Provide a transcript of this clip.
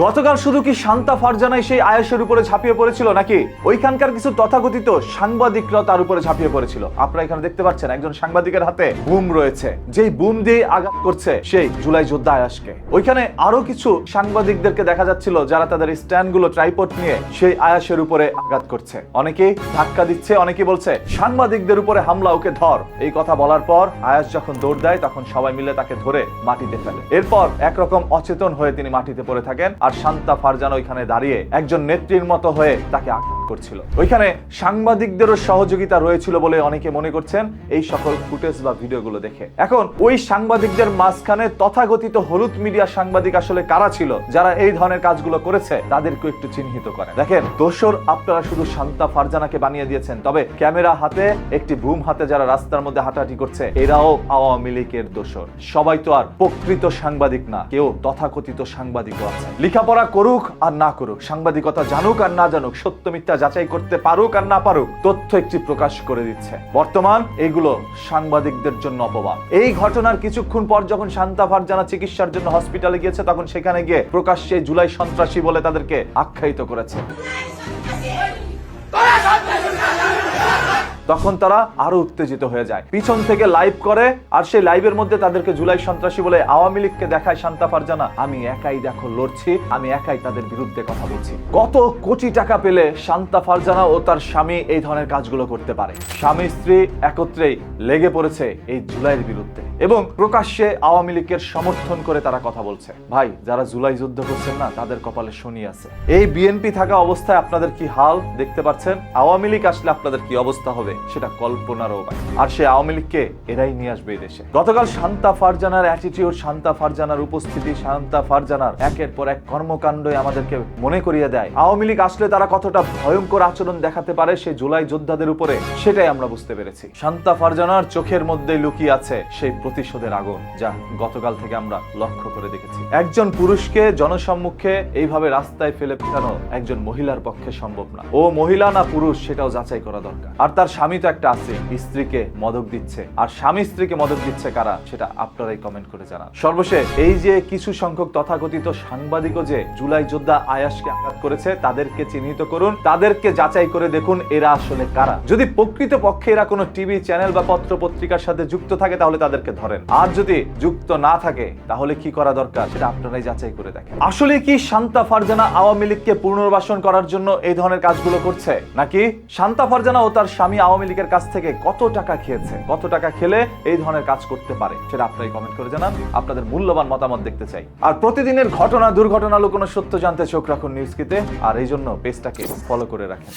গতকাল শুধু কি শান্তা ফারজানাই সেই আয়েশের উপরে ঝাঁপিয়ে পড়েছিল নাকি ওইখানকার কিছু তথাকথিত সাংবাদিকরাও তার উপরে ঝাঁপিয়ে পড়েছিল? আপনারা এখানে দেখতে পাচ্ছেন একজন সাংবাদিকের হাতে বুম রয়েছে, যেই বুম দিয়ে আঘাত করছে সেই জুলাই যোদ্ধা আয়াশকে। ওইখানে আরো কিছু সাংবাদিকদেরকে দেখা যাচ্ছিল যারা তাদের স্ট্যান্ডগুলো ট্রাইপড নিয়ে সেই আয়াশের উপরে আঘাত করছে। অনেকেই ধাক্কা দিচ্ছে, অনেকেই বলছে সাংবাদিকদের উপরে হামলা, ওকে ধর। এই কথা বলার পর আয়াশ যখন দৌড় দেয় তখন সবাই মিলে তাকে ধরে মাটিতে ফেলে। এরপর একরকম অচেতন হয়ে তিনি মাটিতে পড়ে থাকেন আর শান্তা ফারজানা ওইখানে দাঁড়িয়ে একজন নেত্রীর মতো হয়ে তাকে আঘাত করছিল। ওইখানে সাংবাদিকদেরও সহযোগিতা রয়েছিল বলে অনেকে মনে করছেন এই সকল ফুটেজ বা ভিডিওগুলো দেখে। এখন ওই সাংবাদিকদের মাঝখানে তথাকথিত হলুদ মিডিয়া সাংবাদিক আসলে কারা ছিল যারা এই ধরনের কাজগুলো করেছে তাদেরকে একটু চিহ্নিত করেন। দেখেন, দোষর আপনারা শুধু শান্তা ফারজানাকে বানিয়ে দিয়েছেন, তবে ক্যামেরা হাতে একটি বুম হাতে যারা রাস্তার মধ্যে হাঁটাহাঁটি করছে এরাও আওয়ামী লীগের দোষর। সবাই তো আর প্রকৃত সাংবাদিক না, কেউ তথাকথিত সাংবাদিকও আছে। লেখাপড়া করুক আর না করুক, সাংবাদিকতা জানুক আর না জানুক, সত্য মিথ্যা যাচাই করতে পারুক আর না পারুক, তথ্য একটি প্রকাশ করে দিচ্ছে। বর্তমান এগুলো সাংবাদিকদের জন্য অপবাদ। এই ঘটনার কিছুক্ষণ পর যখন শান্তা ফারজানা চিকিৎসার জন্য হসপিটালে গিয়েছে তখন সেখানে গিয়ে প্রকাশ্যে জুলাই সন্ত্রাসী বলে তাদেরকে আখ্যায়িত করেছে। তখন তারা আরো উত্তেজিত হয়ে যায়, পিছন থেকে লাইভ করে আর সেই লাইভের মধ্যে তাদেরকে জুলাই সন্ত্রাসী বলে আওয়ামী লীগকে দেখায় শান্তা ফারজানা। আমি একাই দেখো লড়ছি, আমি একাই তাদের বিরুদ্ধে কথা বলছি। কত কোটি টাকা পেলে শান্তা ফারজানা ও তার স্বামী এই ধরনের কাজগুলো করতে পারে? স্বামী স্ত্রী একত্রেই লেগে পড়েছে এই জুলাইয়ের বিরুদ্ধে এবং প্রকাশ্যে আওয়ামী লীগের সমর্থন করে তারা কথা বলছে। ভাই, যারা জুলাই যুদ্ধ করছেন না তাদের কপালে শনি আছে। এই বিএনপি থাকা অবস্থায় আপনাদের কি হাল দেখতে পাচ্ছেন, আওয়ামী লীগ আসলে আপনাদের কি অবস্থা হবে সেটা কল্পনারও বাইরে। আর সে আওয়ামী লীগকে এরাই নিয়ে আসবে এই দেশে। গতকাল শান্তা ফারজানার অ্যাটিটিউড, শান্তা ফারজানার উপস্থিতি, শান্তা ফারজানার একের পর এক কর্মকাণ্ড আমাদেরকে মনে করিয়ে দেয় আওয়ামী লীগ আসলে তারা কতটা ভয়ঙ্কর আচরণ দেখাতে পারে সেই জুলাই যোদ্ধাদের উপরে, সেটাই আমরা বুঝতে পেরেছি। শান্তা ফারজানার চোখের মধ্যে লুকিয়ে আছে সেই প্রতিশোধের আগুন, যা গতকাল থেকে আমরা লক্ষ্য করে দেখেছি। একজন পুরুষকে জনসম্মুখে এইভাবে রাস্তায় ফেলে পেটানো একজন মহিলার পক্ষে সম্ভব না। ও মহিলা না পুরুষ সেটাও যাচাই করা দরকার। আর তার স্বামী তো একটা আছে, স্ত্রীকে মদক দিচ্ছে, আর স্বামী স্ত্রীকে মদক দিচ্ছে কারা সেটা আপনারাই কমেন্ট করে জানান। সর্বশেষ এই যে কিছু সংখ্যক তথাকথিত সাংবাদিকও যে জুলাই যোদ্ধা আয়াশকে আঘাত করেছে তাদেরকে চিহ্নিত করুন, তাদেরকে যাচাই করে দেখুন এরা আসলে কারা। যদি প্রকৃত পক্ষে এরা কোনো টিভি চ্যানেল বা পত্র পত্রিকার সাথে যুক্ত থাকে তাহলে তাদেরকে ধরেন, আর যদি যুক্ত না থাকে তাহলে কি করা দরকার সেটা আপনারাই যাচাই করে দেখেন। আসলে কি শান্তা ফারজানা আওয়ামী লীগকে পুনর্বাসন করার জন্য এই ধরনের কাজগুলো করছে, নাকি শান্তা ফারজানা ও তার স্বামী আওয়ামী লীগের কাছ থেকে কত টাকা খেয়েছে, কত টাকা খেলে এই ধরনের কাজ করতে পারে সেটা আপনারাই কমেন্ট করে জানান। আপনাদের মূল্যবান মতামত দেখতে চাই। আর প্রতিদিনের ঘটনা দুর্ঘটনা কোনো সত্য জানতে চোখ রাখুন নিউজকিতে, আর এই জন্য পেজটাকে ফলো করে রাখেন।